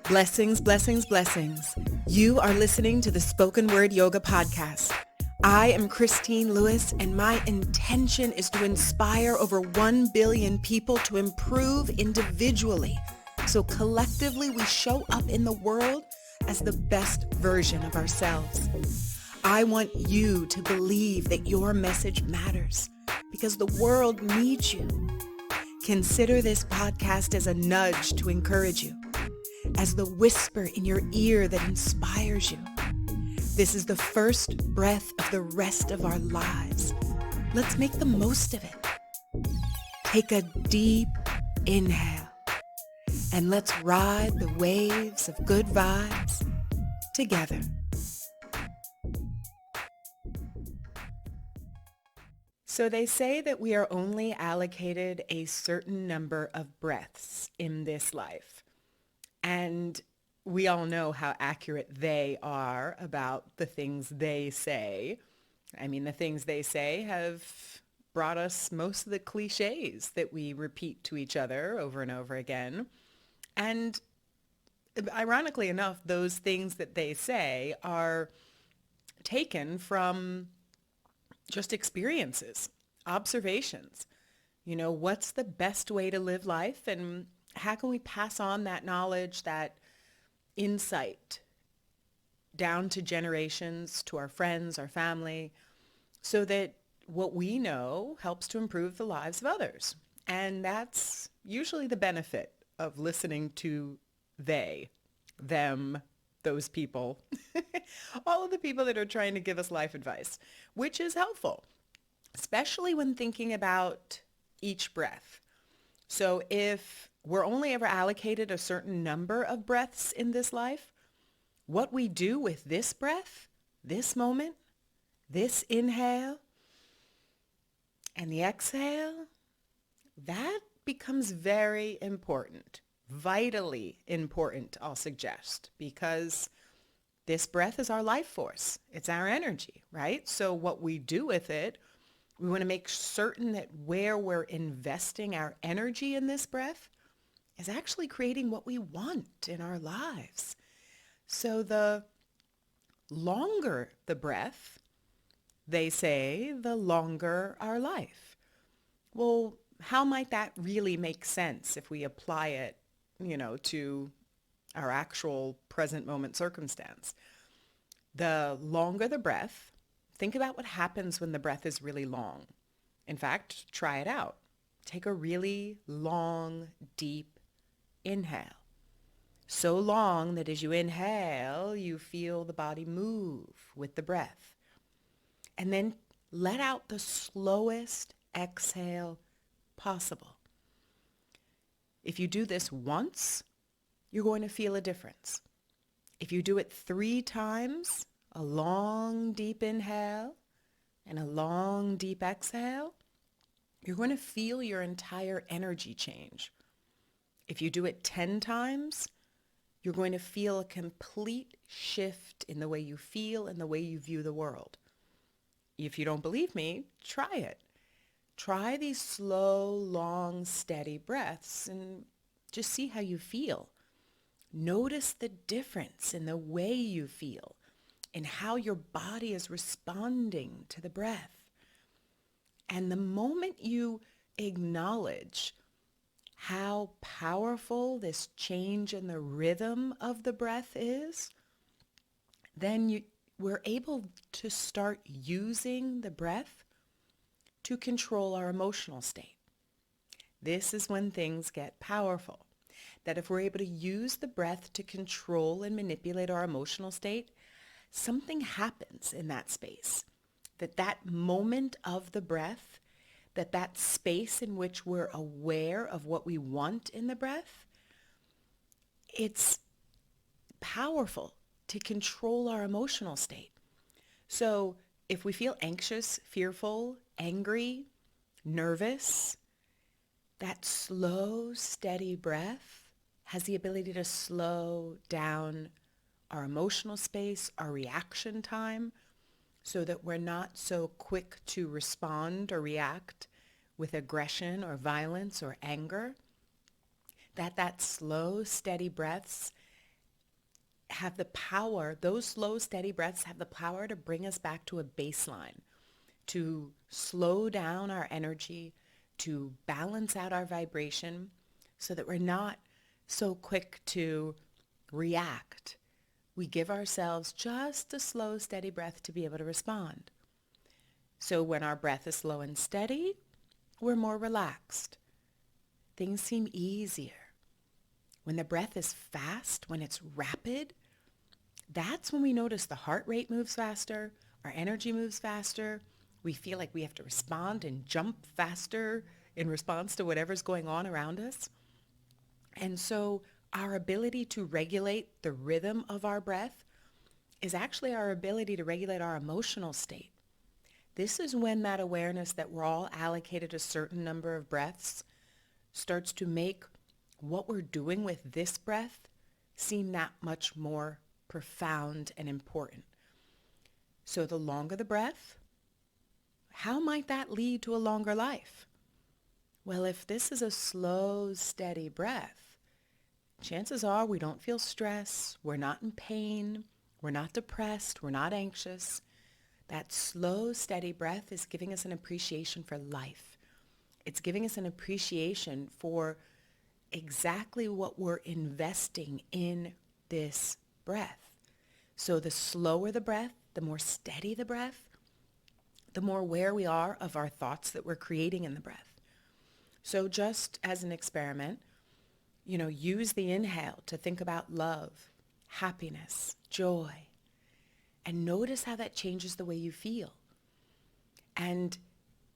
Blessings, blessings, blessings. You are listening to the Spoken Word Yoga Podcast. I am Christine Lewis, and my intention is to inspire over 1 billion people to improve individually, so collectively we show up in the world as the best version of ourselves. I want you to believe that your message matters because the world needs you. Consider this podcast as a nudge to encourage you, as the whisper in your ear that inspires you. This is the first breath of the rest of our lives. Let's make the most of it. Take a deep inhale and let's ride the waves of good vibes together. So they say that we are only allocated a certain number of breaths in this life. And we all know how accurate they are about the things they say. I mean, the things they say have brought us most of the cliches that we repeat to each other over and over again. And ironically enough, those things that they say are taken from just experiences, observations. You know, what's the best way to live life, and how can we pass on that knowledge, that insight down to generations, to our friends, our family, so that what we know helps to improve the lives of others. And that's usually the benefit of listening to they, them, those people, all of the people that are trying to give us life advice, which is helpful, especially when thinking about each breath. So if we're only ever allocated a certain number of breaths in this life, what we do with this breath, this moment, this inhale, and the exhale, that becomes very important. Vitally important, I'll suggest, because this breath is our life force. It's our energy, right? So what we do with it, we want to make certain that where we're investing our energy in this breath is actually creating what we want in our lives. So the longer the breath, they say, the longer our life. Well, how might that really make sense if we apply it, to our actual present moment circumstance? The longer the breath, think about what happens when the breath is really long. In fact, try it out. Take a really long, deep inhale. So long that as you inhale, you feel the body move with the breath. And then let out the slowest exhale possible. If you do this once, you're going to feel a difference. If you do it 3 times, a long, deep inhale and a long, deep exhale, you're going to feel your entire energy change. If you do it 10 times, you're going to feel a complete shift in the way you feel and the way you view the world. If you don't believe me, try it. Try these slow, long, steady breaths and just see how you feel. Notice the difference in the way you feel and how your body is responding to the breath. And the moment you acknowledge how powerful this change in the rhythm of the breath is, then we're able to start using the breath to control our emotional state. This is when things get powerful. That if we're able to use the breath to control and manipulate our emotional state, something happens in that space. That moment of the breath, that space in which we're aware of what we want in the breath, it's powerful to control our emotional state. So if we feel anxious, fearful, angry, nervous, that slow, steady breath has the ability to slow down our emotional space, our reaction time, so that we're not so quick to respond or react with aggression or violence or anger. That slow, steady breaths have the power, those slow, steady breaths have the power to bring us back to a baseline, to slow down our energy, to balance out our vibration so that we're not so quick to react. We give ourselves just a slow, steady breath to be able to respond. So when our breath is slow and steady, we're more relaxed. Things seem easier. When the breath is fast, when it's rapid, that's when we notice the heart rate moves faster, our energy moves faster. We feel like we have to respond and jump faster in response to whatever's going on around us. And so our ability to regulate the rhythm of our breath is actually our ability to regulate our emotional state. This is when that awareness that we're all allocated a certain number of breaths starts to make what we're doing with this breath seem that much more profound and important. So the longer the breath, how might that lead to a longer life? Well, if this is a slow, steady breath, chances are we don't feel stress, we're not in pain, we're not depressed, we're not anxious. That slow, steady breath is giving us an appreciation for life. It's giving us an appreciation for exactly what we're investing in this breath. So the slower the breath, the more steady the breath, the more aware we are of our thoughts that we're creating in the breath. So just as an experiment, use the inhale to think about love, happiness, joy, and notice how that changes the way you feel. And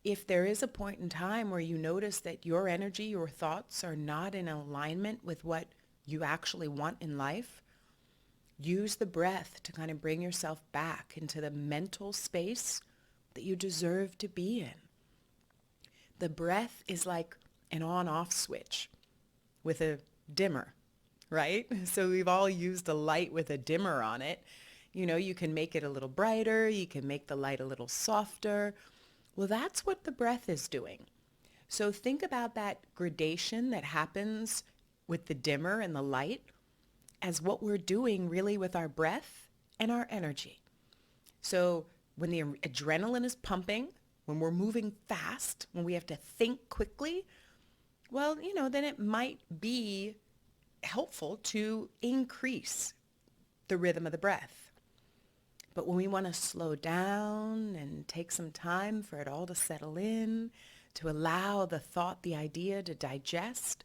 if there is a point in time where you notice that your energy, your thoughts are not in alignment with what you actually want in life, use the breath to kind of bring yourself back into the mental space that you deserve to be in. The breath is like an on-off switch with a dimmer, right? So we've all used a light with a dimmer on it. You can make it a little brighter, you can make the light a little softer. Well, that's what the breath is doing. So think about that gradation that happens with the dimmer and the light as what we're doing really with our breath and our energy. So when the adrenaline is pumping, when we're moving fast, when we have to think quickly, well, then it might be helpful to increase the rhythm of the breath. But when we want to slow down and take some time for it all to settle in, to allow the thought, the idea to digest,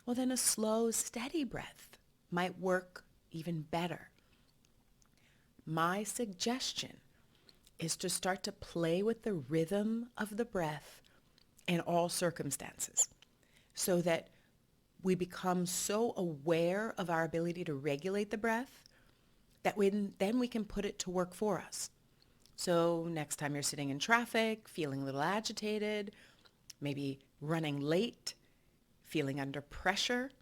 well, then a slow, steady breath might work even better. My suggestion is to start to play with the rhythm of the breath in all circumstances so that we become so aware of our ability to regulate the breath that then we can put it to work for us. So next time you're sitting in traffic, feeling a little agitated, maybe running late, feeling under pressure,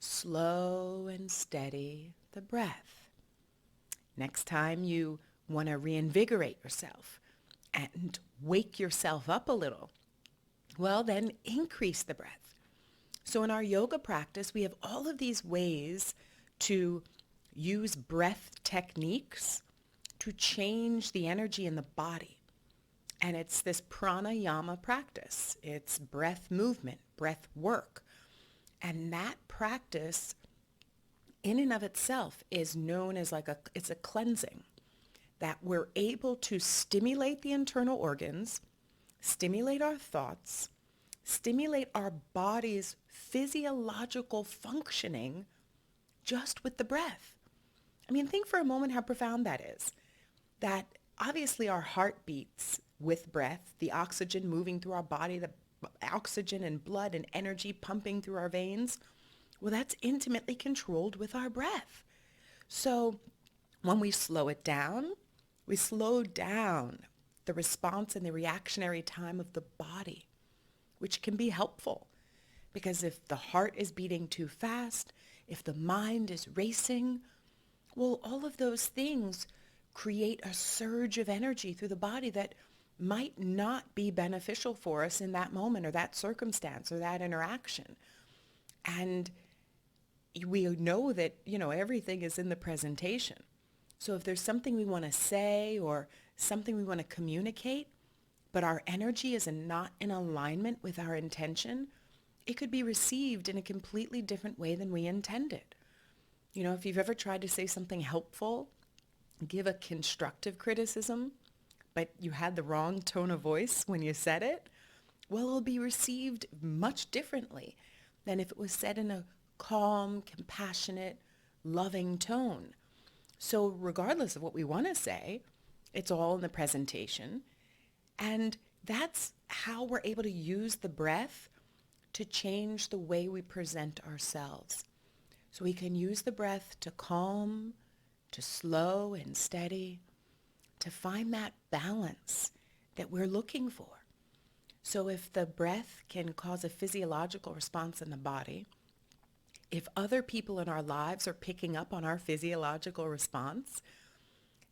slow and steady the breath. Next time you want to reinvigorate yourself and wake yourself up a little, well, then increase the breath. So in our yoga practice, we have all of these ways to use breath techniques to change the energy in the body. And it's this pranayama practice. It's breath movement, breath work. And that practice in and of itself is known as it's a cleansing, that we're able to stimulate the internal organs, stimulate our thoughts, stimulate our body's physiological functioning just with the breath. Think for a moment how profound that is. That obviously our heart beats with breath, the oxygen moving through our body, the oxygen and blood and energy pumping through our veins. Well, that's intimately controlled with our breath. So when we slow it down, we slow down the response and the reactionary time of the body, which can be helpful. Because if the heart is beating too fast, if the mind is racing, well, all of those things create a surge of energy through the body that might not be beneficial for us in that moment or that circumstance or that interaction. And we know that, everything is in the presentation. So if there's something we want to say or something we want to communicate, but our energy is not in alignment with our intention, it could be received in a completely different way than we intended. If you've ever tried to say something helpful, give a constructive criticism, but you had the wrong tone of voice when you said it, well, it'll be received much differently than if it was said in a calm, compassionate, loving tone. So regardless of what we want to say, it's all in the presentation. And that's how we're able to use the breath to change the way we present ourselves. So we can use the breath to calm, to slow and steady, to find that balance that we're looking for. So if the breath can cause a physiological response in the body, if other people in our lives are picking up on our physiological response,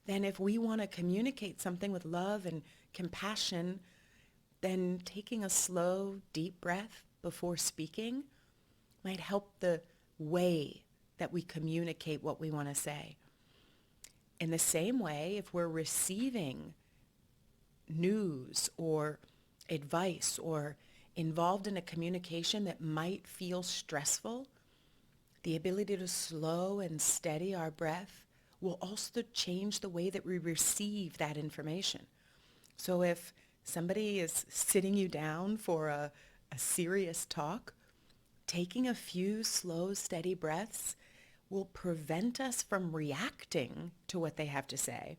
then if we want to communicate something with love and compassion, then taking a slow, deep breath before speaking might help the way that we communicate what we want to say. In the same way, if we're receiving news or advice or involved in a communication that might feel stressful, the ability to slow and steady our breath will also change the way that we receive that information. So if somebody is sitting you down for a serious talk, taking a few slow, steady breaths will prevent us from reacting to what they have to say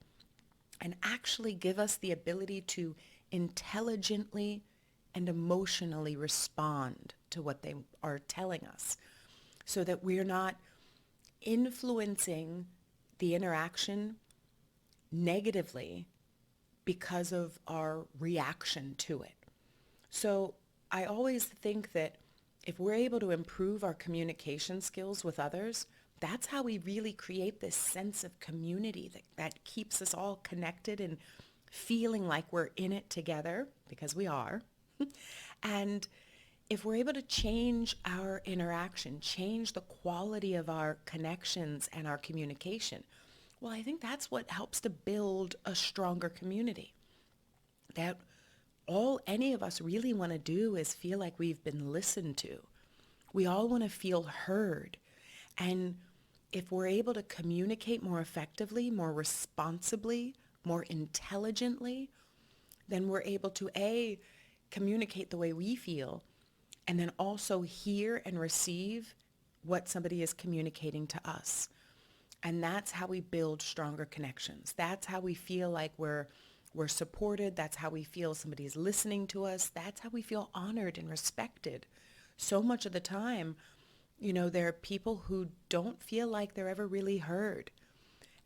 and actually give us the ability to intelligently and emotionally respond to what they are telling us, so that we're not influencing the interaction negatively because of our reaction to it. So I always think that if we're able to improve our communication skills with others, that's how we really create this sense of community that keeps us all connected and feeling like we're in it together, because we are. And if we're able to change our interaction, change the quality of our connections and our communication, well, I think that's what helps to build a stronger community. That all any of us really want to do is feel like we've been listened to. We all want to feel heard. And if we're able to communicate more effectively, more responsibly, more intelligently, then we're able to communicate the way we feel, and then also hear and receive what somebody is communicating to us. And that's how we build stronger connections. That's how we feel like we're supported. That's how we feel somebody's listening to us. That's how we feel honored and respected. So much of the time, there are people who don't feel like they're ever really heard.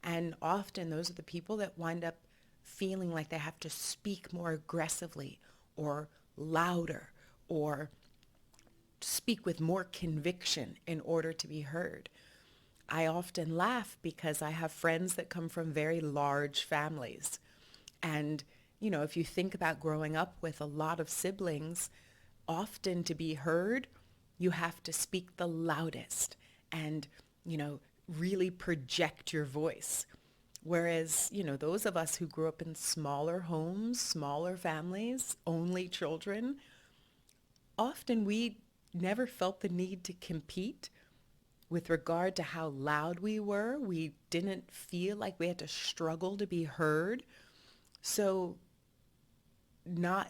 And often those are the people that wind up feeling like they have to speak more aggressively or louder or speak with more conviction in order to be heard. I often laugh because I have friends that come from very large families. And, if you think about growing up with a lot of siblings, often to be heard, you have to speak the loudest and, really project your voice. Whereas, those of us who grew up in smaller homes, smaller families, only children, often we never felt the need to compete with regard to how loud we were. We didn't feel like we had to struggle to be heard. So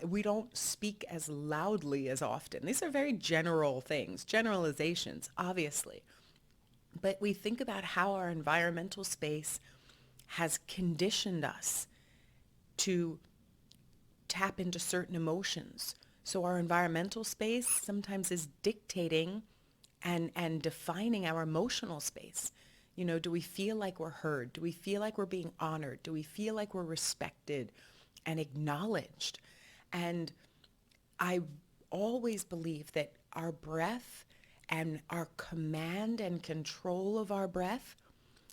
we don't speak as loudly as often. These are very general things, generalizations, obviously. But we think about how our environmental space has conditioned us to tap into certain emotions. So our environmental space sometimes is dictating and defining our emotional space. Do we feel like we're heard? Do we feel like we're being honored? Do we feel like we're respected and acknowledged? And I always believe that our breath and our command and control of our breath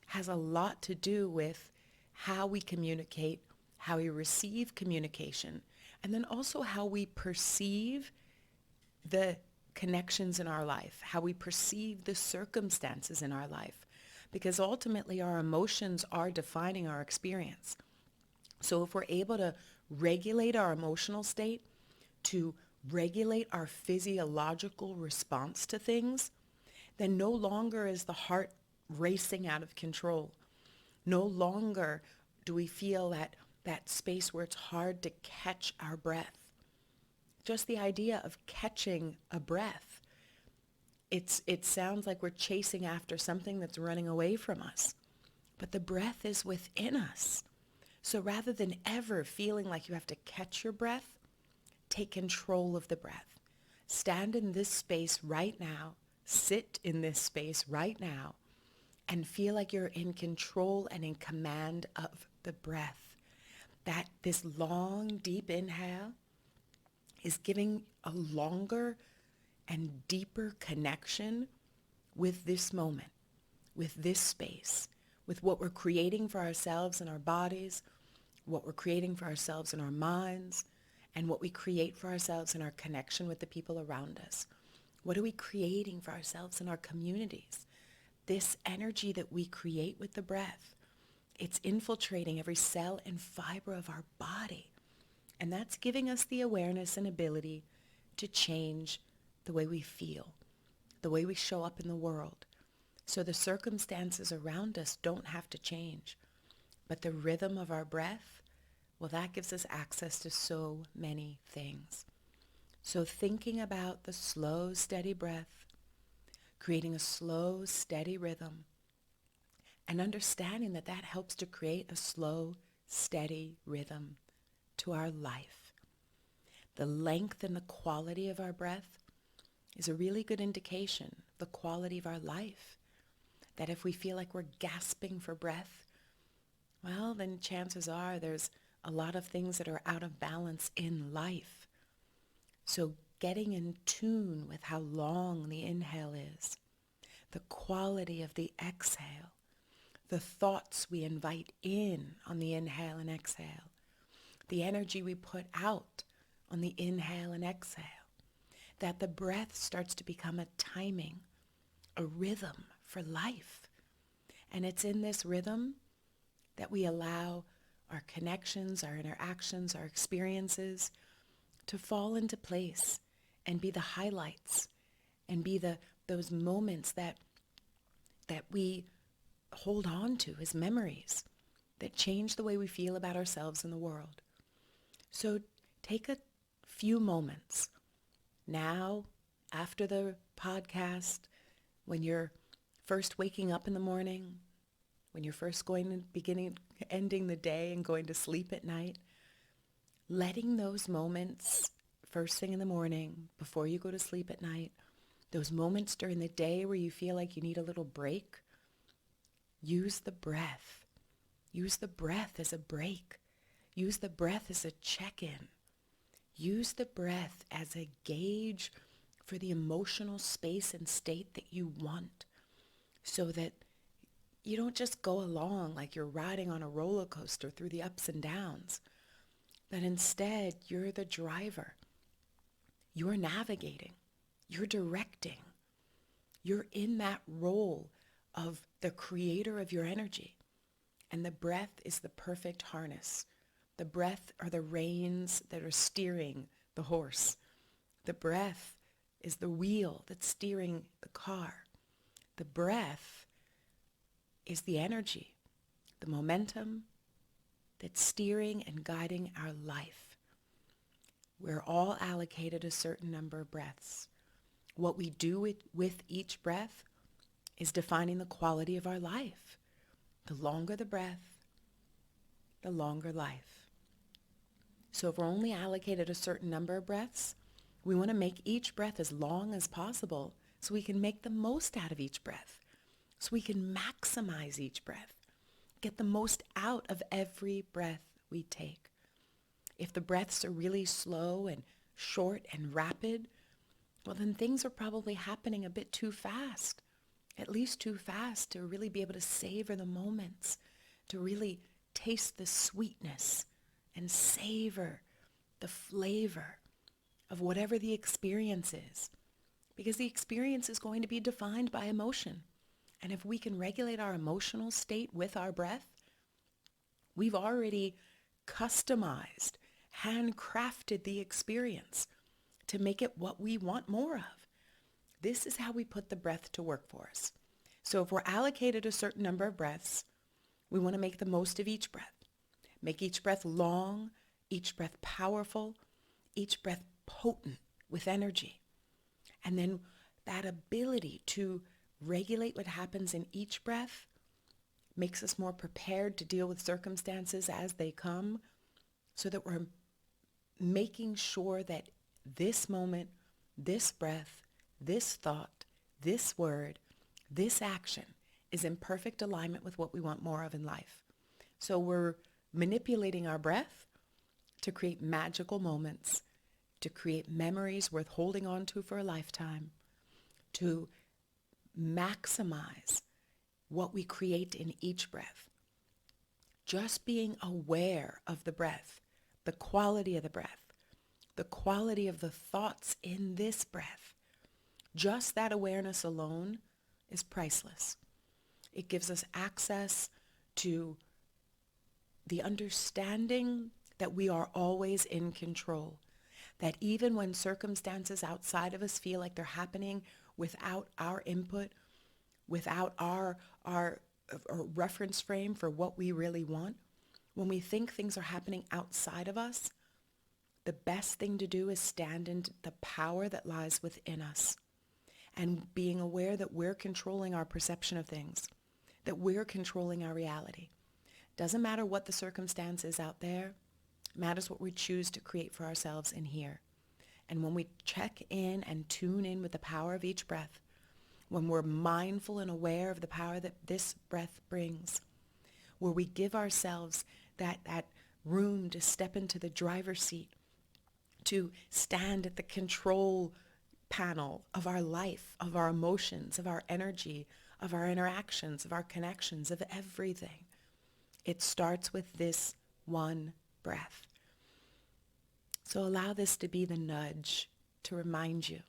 has a lot to do with how we communicate, how we receive communication, and then also how we perceive the connections in our life, how we perceive the circumstances in our life, because ultimately our emotions are defining our experience. So if we're able to regulate our emotional state, to regulate our physiological response to things, then no longer is the heart racing out of control. No longer do we feel that space where it's hard to catch our breath. Just the idea of catching a breath, it sounds like we're chasing after something that's running away from us. But the breath is within us. So rather than ever feeling like you have to catch your breath, take control of the breath. Stand in this space right now. Sit in this space right now and feel like you're in control and in command of the breath. That this long, deep inhale is giving a longer and deeper connection with this moment, with this space, with what we're creating for ourselves in our bodies, what we're creating for ourselves in our minds, and what we create for ourselves in our connection with the people around us. What are we creating for ourselves in our communities? This energy that we create with the breath, it's infiltrating every cell and fiber of our body. And that's giving us the awareness and ability to change the way we feel, the way we show up in the world. So the circumstances around us don't have to change. But the rhythm of our breath, well, that gives us access to so many things. So thinking about the slow, steady breath, creating a slow, steady rhythm, and understanding that that helps to create a slow, steady rhythm to our life. The length and the quality of our breath is a really good indication of the quality of our life. That if we feel like we're gasping for breath, well, then chances are there's a lot of things that are out of balance in life. So getting in tune with how long the inhale is, the quality of the exhale, the thoughts we invite in on the inhale and exhale, the energy we put out on the inhale and exhale, that the breath starts to become a timing, a rhythm for life. And it's in this rhythm that we allow our connections, our interactions, our experiences to fall into place and be the highlights and be those moments that we hold on to as memories that change the way we feel about ourselves and the world. So take a few moments now, after the podcast, when you're first waking up in the morning, when you're first ending the day and going to sleep at night, letting those moments first thing in the morning, before you go to sleep at night, those moments during the day where you feel like you need a little break, use the breath. Use the breath as a break. Use the breath as a check-in. Use the breath as a gauge for the emotional space and state that you want, so that you don't just go along like you're riding on a roller coaster through the ups and downs, but instead you're the driver. You're navigating. You're directing. You're in that role of the creator of your energy. And the breath is the perfect harness. The breath are the reins that are steering the horse. The breath is the wheel that's steering the car. The breath is the energy, the momentum that's steering and guiding our life. We're all allocated a certain number of breaths. What we do with each breath is defining the quality of our life. The longer the breath, the longer life. So if we're only allocated a certain number of breaths, we want to make each breath as long as possible so we can make the most out of each breath, so we can maximize each breath, get the most out of every breath we take. If the breaths are really slow and short and rapid, well, then things are probably happening a bit too fast, at least too fast to really be able to savor the moments, to really taste the sweetness and savor the flavor of whatever the experience is. because the experience is going to be defined by emotion. And if we can regulate our emotional state with our breath, we've already customized, handcrafted the experience to make it what we want more of. This is how we put the breath to work for us. So if we're allocated a certain number of breaths, we want to make the most of each breath. Make each breath long, each breath powerful, each breath potent with energy. And then that ability to regulate what happens in each breath makes us more prepared to deal with circumstances as they come, so that we're making sure that this moment, this breath, this thought, this word, this action is in perfect alignment with what we want more of in life. So we're manipulating our breath to create magical moments, to create memories worth holding on to for a lifetime, to maximize what we create in each breath. Just being aware of the breath, the quality of the breath, the quality of the thoughts in this breath, just that awareness alone is priceless. It gives us access to the understanding that we are always in control, that even when circumstances outside of us feel like they're happening without our input, without our reference frame for what we really want, when we think things are happening outside of us, the best thing to do is stand in the power that lies within us, and being aware that we're controlling our perception of things, that we're controlling our reality. Doesn't matter what the circumstance is out there, it matters what we choose to create for ourselves in here. And when we check in and tune in with the power of each breath, when we're mindful and aware of the power that this breath brings, where we give ourselves that room to step into the driver's seat, to stand at the control panel of our life, of our emotions, of our energy, of our interactions, of our connections, of everything. It starts with this one breath. So allow this to be the nudge to remind you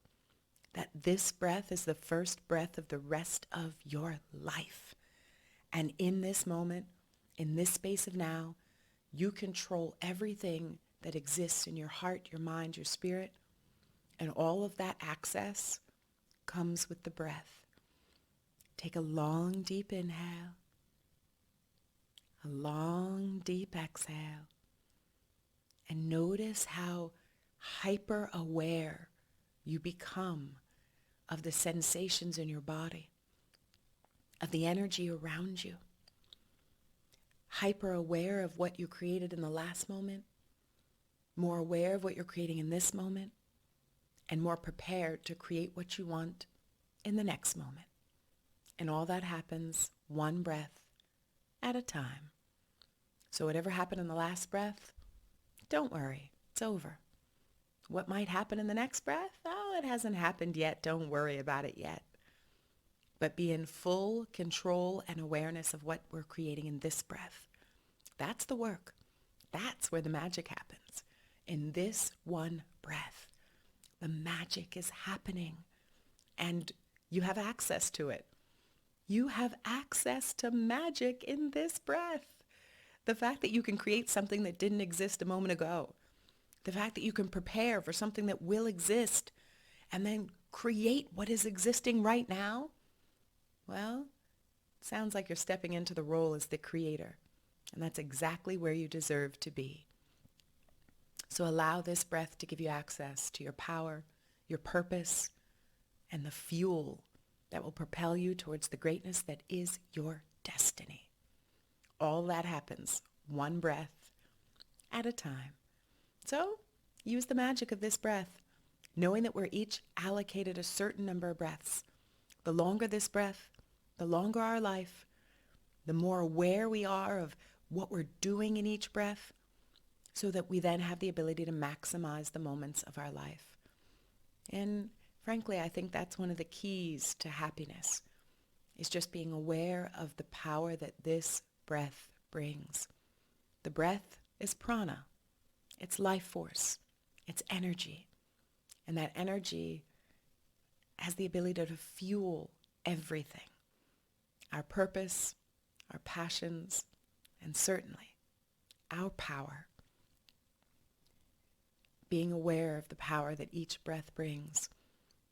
that this breath is the first breath of the rest of your life. And in this moment, in this space of now, you control everything that exists in your heart, your mind, your spirit, and all of that access comes with the breath. Take a long, deep inhale, a long, deep exhale, and notice how hyper aware you become of the sensations in your body, of the energy around you. Hyper aware of what you created in the last moment, more aware of what you're creating in this moment, and more prepared to create what you want in the next moment. And all that happens one breath at a time. So whatever happened in the last breath, don't worry, it's over. What might happen in the next breath? Oh, it hasn't happened yet. Don't worry about it yet. But be in full control and awareness of what we're creating in this breath. That's the work. That's where the magic happens. In this one breath, the magic is happening, and you have access to it. You have access to magic in this breath. The fact that you can create something that didn't exist a moment ago. The fact that you can prepare for something that will exist and then create what is existing right now. Well, it sounds like you're stepping into the role as the creator. And that's exactly where you deserve to be. So allow this breath to give you access to your power, your purpose, and the fuel that will propel you towards the greatness that is your destiny. All that happens one breath at a time. So use the magic of this breath, knowing that we're each allocated a certain number of breaths. The longer this breath, the longer our life, the more aware we are of what we're doing in each breath, so that we then have the ability to maximize the moments of our life. And frankly, I think that's one of the keys to happiness, is just being aware of the power that this breath brings. The breath is prana. It's life force. It's energy. And that energy has the ability to fuel everything. Our purpose, our passions, and certainly our power. Being aware of the power that each breath brings,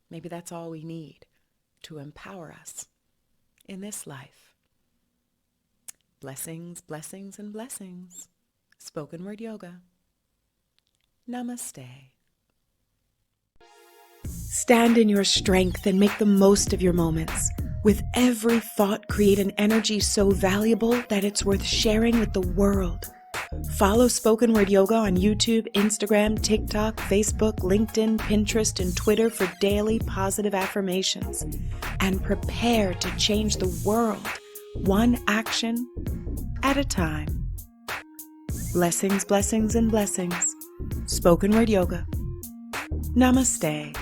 maybe that's all we need to empower us in this life. Blessings, blessings, and blessings. Spoken Word Yoga. Namaste. Stand in your strength and make the most of your moments. With every thought, create an energy so valuable that it's worth sharing with the world. Follow Spoken Word Yoga on YouTube, Instagram, TikTok, Facebook, LinkedIn, Pinterest, and Twitter for daily positive affirmations. And prepare to change the world, one action at a time. Blessings, blessings, and blessings. Spoken Word Yoga. Namaste.